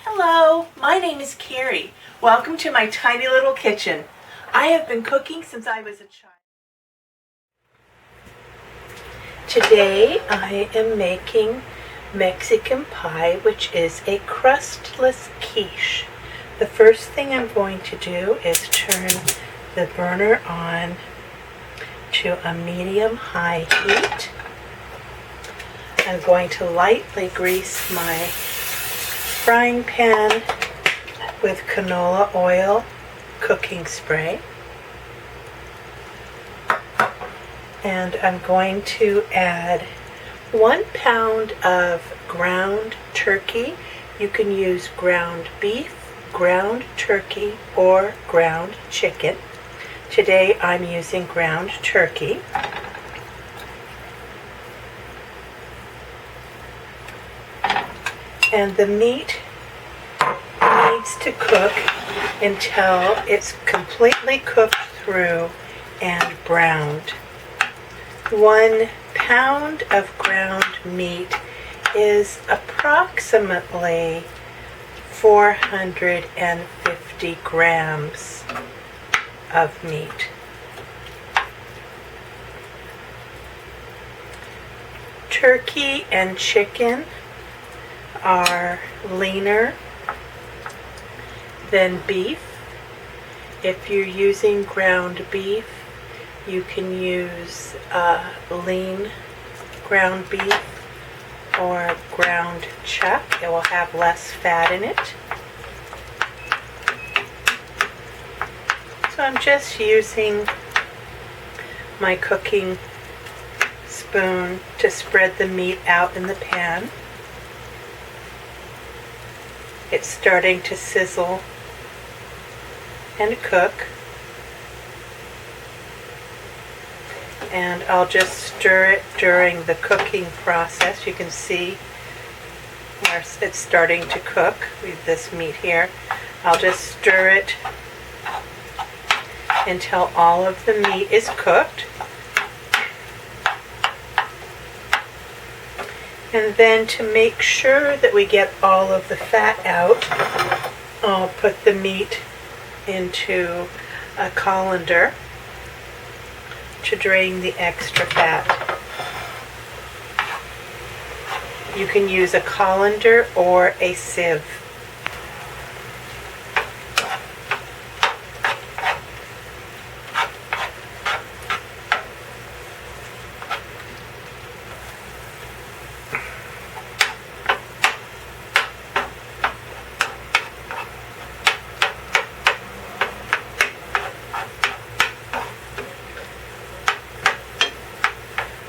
Hello, my name is Carrie. Welcome to my tiny little kitchen. I have been cooking since I was a child. Today I am making Mexican pie, which is a crustless quiche. The first thing I'm going to do is turn the burner on to a medium-high heat. I'm going to lightly grease my frying pan with canola oil cooking spray. And I'm going to add 1 pound of ground turkey. You can use ground beef, ground turkey, or ground chicken. Today I'm using ground turkey. And the meat needs to cook until it's completely cooked through and browned. 1 pound of ground meat is approximately 450 grams of meat. Turkey and chicken are leaner than beef. If you're using ground beef, you can use lean ground beef or ground chuck. It will have less fat in it. So I'm just using my cooking spoon to spread the meat out in the pan. It's starting to sizzle and cook. And I'll just stir it during the cooking process. You can see where it's starting to cook with this meat here. I'll just stir it until all of the meat is cooked. And then to make sure that we get all of the fat out, I'll put the meat into a colander to drain the extra fat. You can use a colander or a sieve.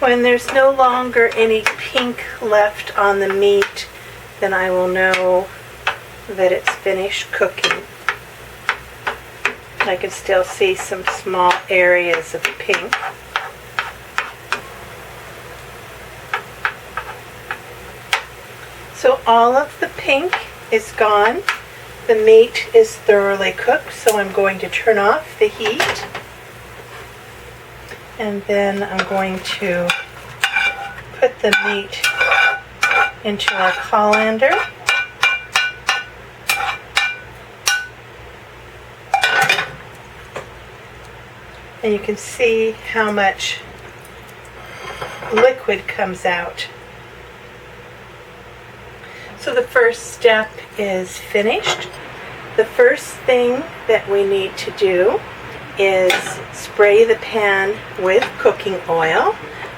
When there's no longer any pink left on the meat, then I will know that it's finished cooking. I can still see some small areas of pink. So all of the pink is gone. The meat is thoroughly cooked, so I'm going to turn off the heat. And then I'm going to put the meat into our colander. And you can see how much liquid comes out. So the first step is finished. The first thing that we need to do is spray the pan with cooking oil.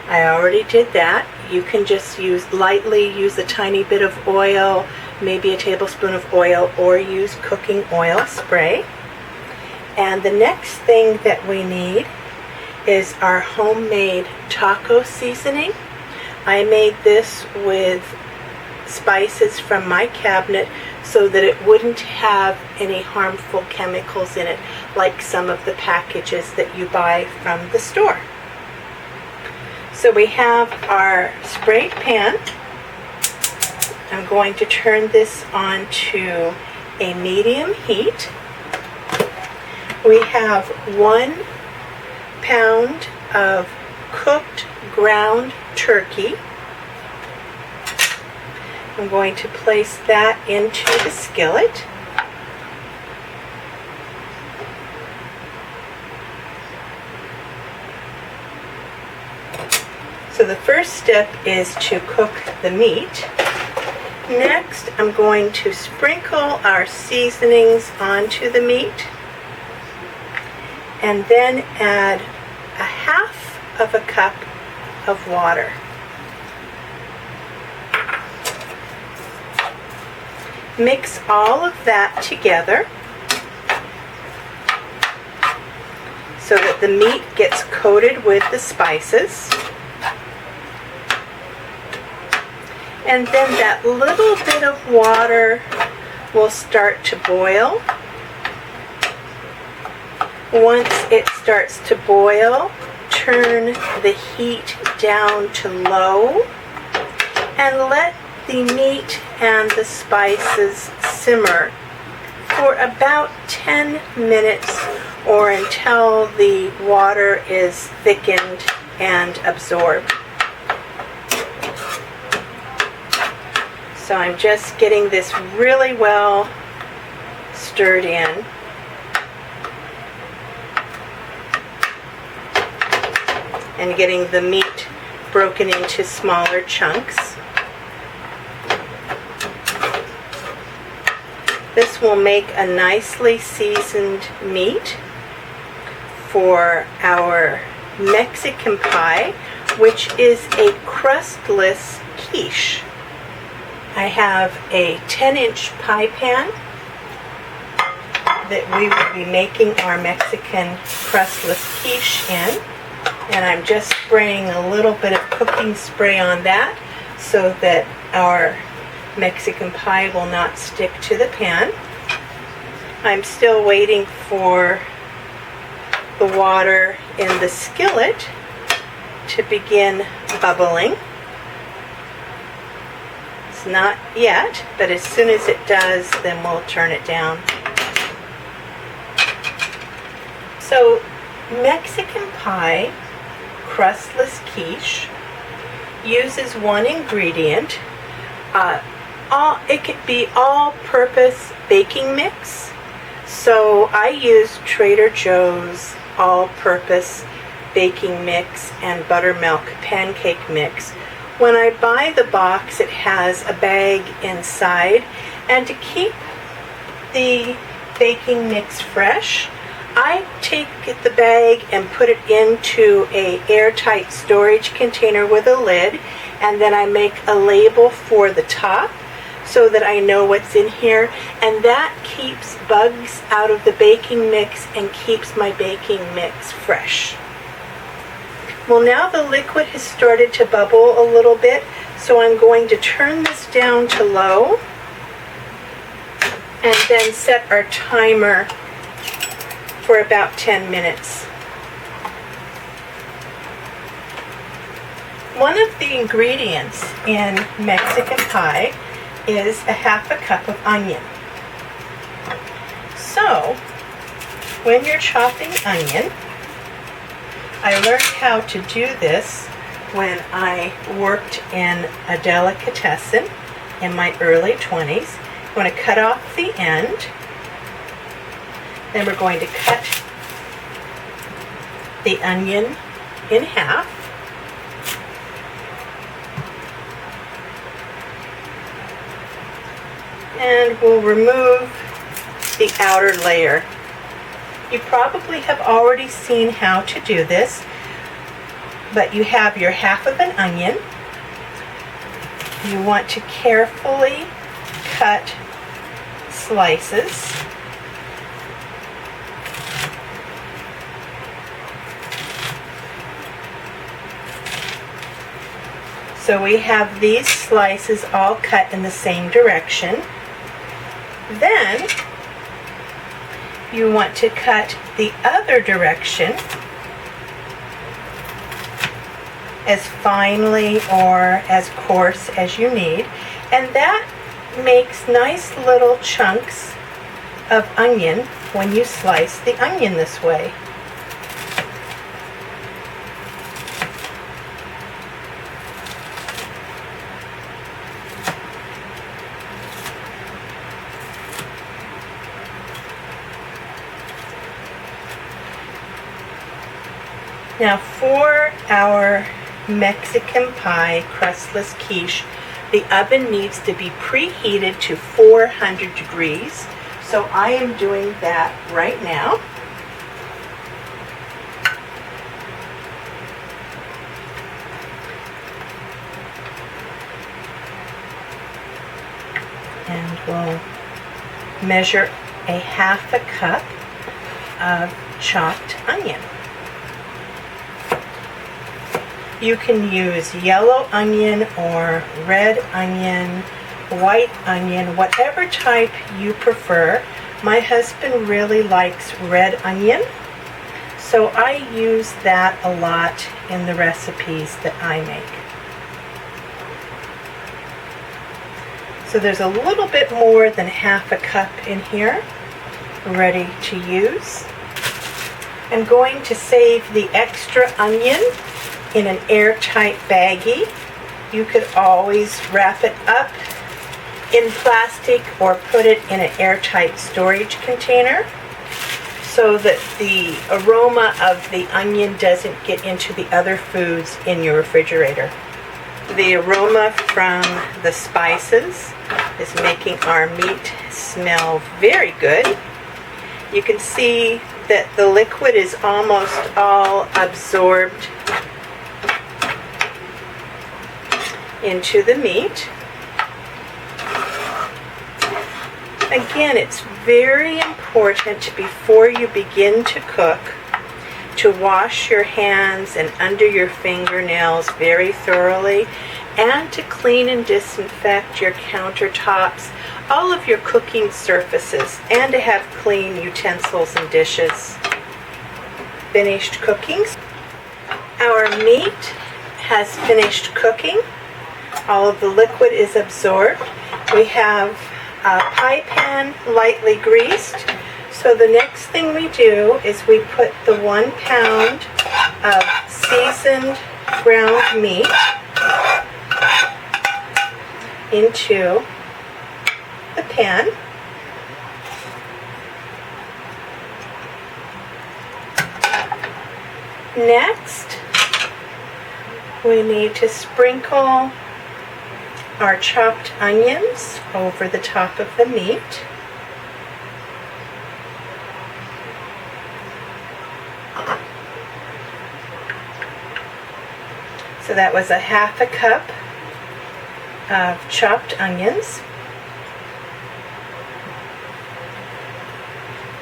I already did that. You can just lightly use a tiny bit of oil, maybe a tablespoon of oil, or use cooking oil spray. And the next thing that we need is our homemade taco seasoning. I made this with spices from my cabinet so that it wouldn't have any harmful chemicals in it, like some of the packages that you buy from the store. So we have our sprayed pan. I'm going to turn this on to a medium heat. We have 1 pound of cooked ground turkey. I'm going to place that into the skillet. So the first step is to cook the meat. Next, I'm going to sprinkle our seasonings onto the meat and then add a half of a cup of water. Mix all of that together so that the meat gets coated with the spices. And then that little bit of water will start to boil. Once it starts to boil, turn the heat down to low and let the meat and the spices simmer for about 10 minutes or until the water is thickened and absorbed. So I'm just getting this really well stirred in. And getting the meat broken into smaller chunks. This will make a nicely seasoned meat for our Mexican pie, which is a crustless quiche. I have a 10-inch pie pan that we will be making our Mexican crustless quiche in. And I'm just spraying a little bit of cooking spray on that so that our Mexican pie will not stick to the pan. I'm still waiting for the water in the skillet to begin bubbling. It's not yet, but as soon as it does, then we'll turn it down. So, Mexican pie crustless quiche uses one ingredient. It could be all-purpose baking mix. So I use Trader Joe's all-purpose baking mix and buttermilk pancake mix. When I buy the box, it has a bag inside, and to keep the baking mix fresh, I take the bag and put it into an airtight storage container with a lid, and then I make a label for the top so that I know what's in here, and that keeps bugs out of the baking mix and keeps my baking mix fresh. Well, now the liquid has started to bubble a little bit, so I'm going to turn this down to low and then set our timer for about 10 minutes. One of the ingredients in Mexican pie is a half a cup of onion. So, when you're chopping onion, I learned how to do this when I worked in a delicatessen in my early 20s. I'm going to cut off the end. Then we're going to cut the onion in half. And we'll remove the outer layer. You probably have already seen how to do this, but you have your half of an onion. You want to carefully cut slices. So we have these slices all cut in the same direction. Then you want to cut the other direction as finely or as coarse as you need, and that makes nice little chunks of onion when you slice the onion this way. Now for our Mexican pie, crustless quiche, the oven needs to be preheated to 400 degrees. So I am doing that right now. And we'll measure a half a cup of chopped onion. You can use yellow onion or red onion, white onion, whatever type you prefer. My husband really likes red onion, so I use that a lot in the recipes that I make. So there's a little bit more than half a cup in here, ready to use. I'm going to save the extra onion in an airtight baggie. You could always wrap it up in plastic or put it in an airtight storage container so that the aroma of the onion doesn't get into the other foods in your refrigerator. The aroma from the spices is making our meat smell very good. You can see that the liquid is almost all absorbed into the meat. Again, it's very important before you begin to cook to wash your hands and under your fingernails very thoroughly, and to clean and disinfect your countertops, all of your cooking surfaces, and to have clean utensils and dishes. Finished cooking. Our meat has finished cooking. All of the liquid is absorbed. We have a pie pan lightly greased. So the next thing we do is we put the 1 pound of seasoned ground meat into the pan. Next, we need to sprinkle our chopped onions over the top of the meat. So that was a half a cup of chopped onions.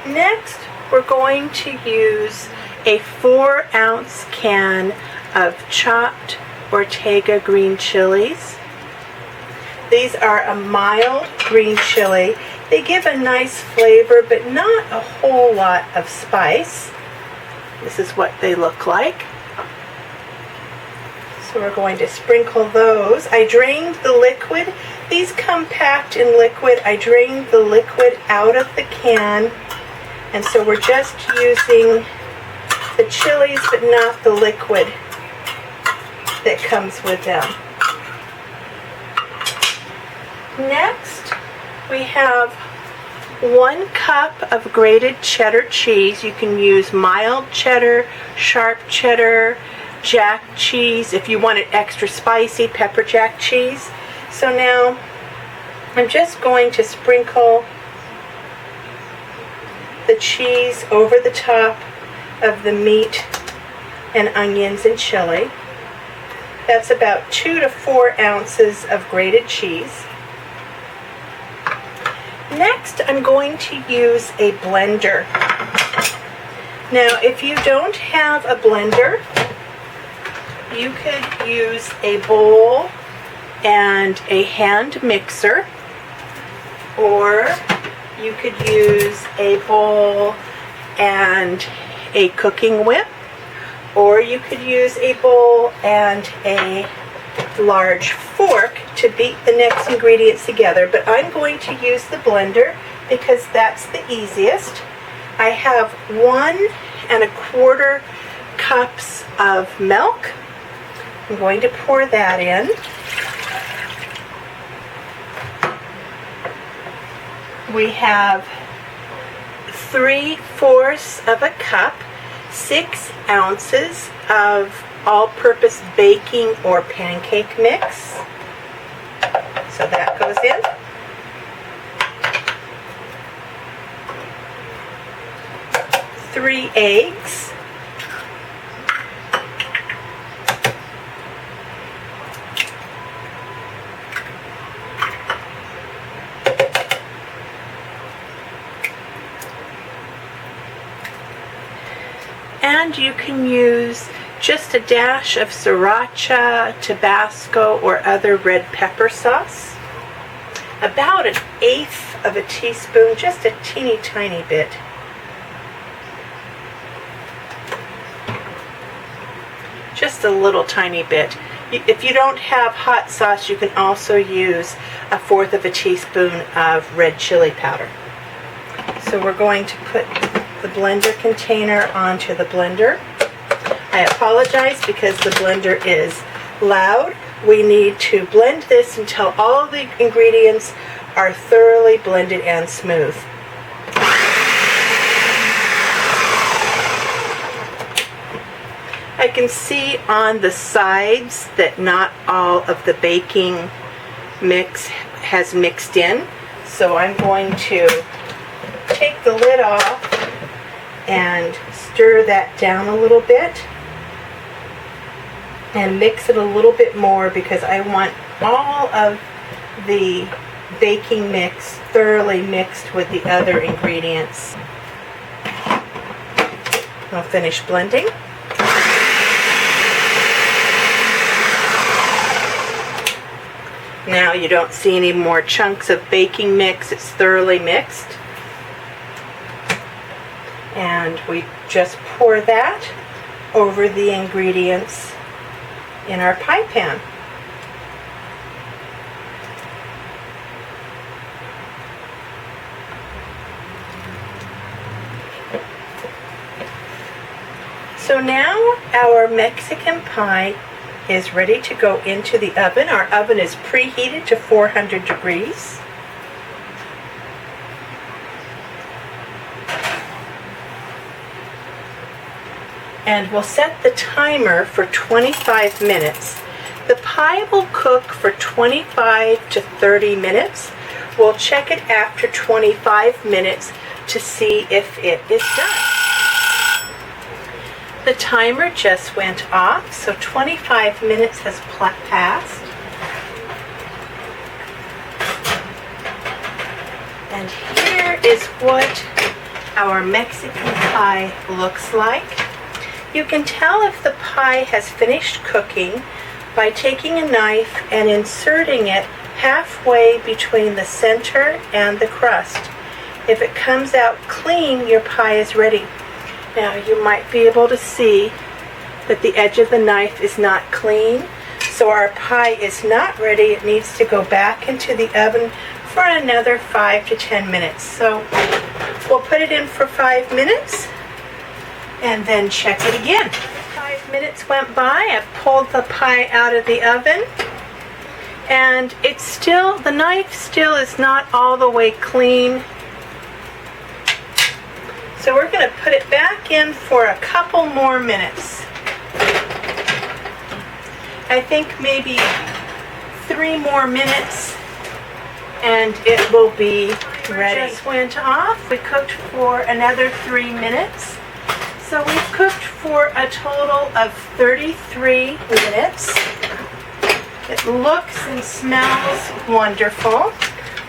Next, we're going to use a 4-ounce can of chopped Ortega green chilies. These are a mild green chili. They give a nice flavor, but not a whole lot of spice. This is what they look like. So we're going to sprinkle those. I drained the liquid. These come packed in liquid. I drained the liquid out of the can, and so we're just using the chilies, but not the liquid that comes with them. Next, we have 1 cup of grated cheddar cheese. You can use mild cheddar, sharp cheddar, jack cheese. If you want it extra spicy, pepper jack cheese. So now I'm just going to sprinkle the cheese over the top of the meat and onions and chili. That's about 2 to 4 ounces of grated cheese. Next, I'm going to use a blender. Now, if you don't have a blender, you could use a bowl and a hand mixer, or you could use a bowl and a cooking whip, or you could use a bowl and a large fork to beat the next ingredients together, but I'm going to use the blender because that's the easiest. I have 1 1/4 cups of milk. I'm going to pour that in. We have 3/4 of a cup 6 ounces of all-purpose baking or pancake mix. So that goes in. Three eggs. And you can use just a dash of sriracha, Tabasco, or other red pepper sauce. About 1/8 of a teaspoon, just a teeny tiny bit. Just a little tiny bit. If you don't have hot sauce, you can also use 1/4 of a teaspoon of red chili powder. So we're going to put the blender container onto the blender. I apologize because the blender is loud. We need to blend this until all the ingredients are thoroughly blended and smooth. I can see on the sides that not all of the baking mix has mixed in, so I'm going to take the lid off and stir that down a little bit and mix it a little bit more because I want all of the baking mix thoroughly mixed with the other ingredients. I'll finish blending. Now you don't see any more chunks of baking mix. It's thoroughly mixed. And we just pour that over the ingredients in our pie pan. So now our Mexican pie is ready to go into the oven. Our oven is preheated to 400 degrees. And we'll set the timer for 25 minutes. The pie will cook for 25 to 30 minutes. We'll check it after 25 minutes to see if it is done. The timer just went off, so 25 minutes has passed. And here is what our Mexican pie looks like. You can tell if the pie has finished cooking by taking a knife and inserting it halfway between the center and the crust. If it comes out clean, your pie is ready. Now you might be able to see that the edge of the knife is not clean, so our pie is not ready. It needs to go back into the oven for another 5 to 10 minutes. So we'll put it in for 5 minutes and then check it again. 5 minutes went by. I've pulled the pie out of the oven, and the knife still is not all the way clean. So we're going to put it back in for a couple more minutes. I think maybe 3 more minutes and it will be ready. It just went off. We cooked for another 3 minutes. So we've cooked for a total of 33 minutes. It looks and smells wonderful.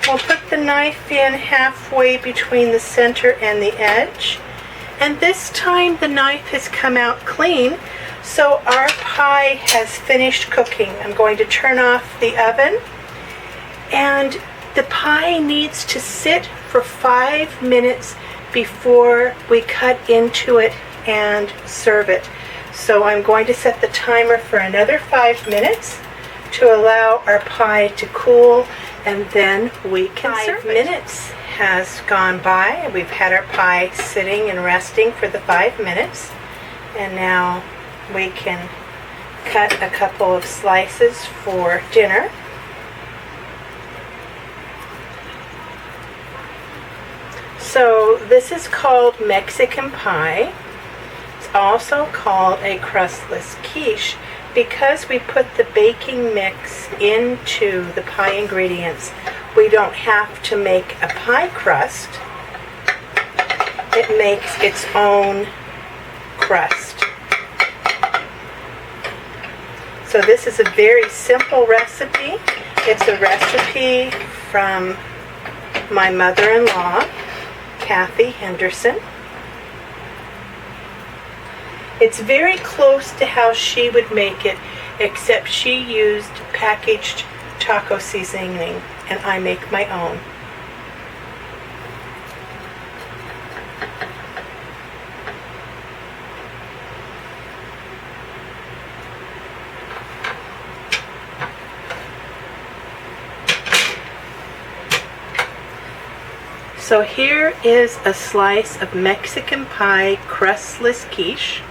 We'll put the knife in halfway between the center and the edge. And this time the knife has come out clean, so our pie has finished cooking. I'm going to turn off the oven. And the pie needs to sit for 5 minutes before we cut into it and serve it. So I'm going to set the timer for another 5 minutes to allow our pie to cool, and then we can serve it. 5 minutes has gone by. We've had our pie sitting and resting for the 5 minutes, and now we can cut a couple of slices for dinner. So this is called Mexican pie. It's also called a crustless quiche because we put the baking mix into the pie ingredients. We don't have to make a pie crust. It makes its own crust. So this is a very simple recipe. It's a recipe from my mother-in-law, Kathy Henderson. It's very close to how she would make it, except she used packaged taco seasoning, and I make my own. So here is a slice of Mexican pie crustless quiche.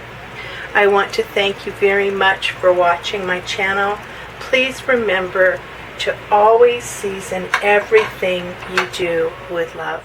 I want to thank you very much for watching my channel. Please remember to always season everything you do with love.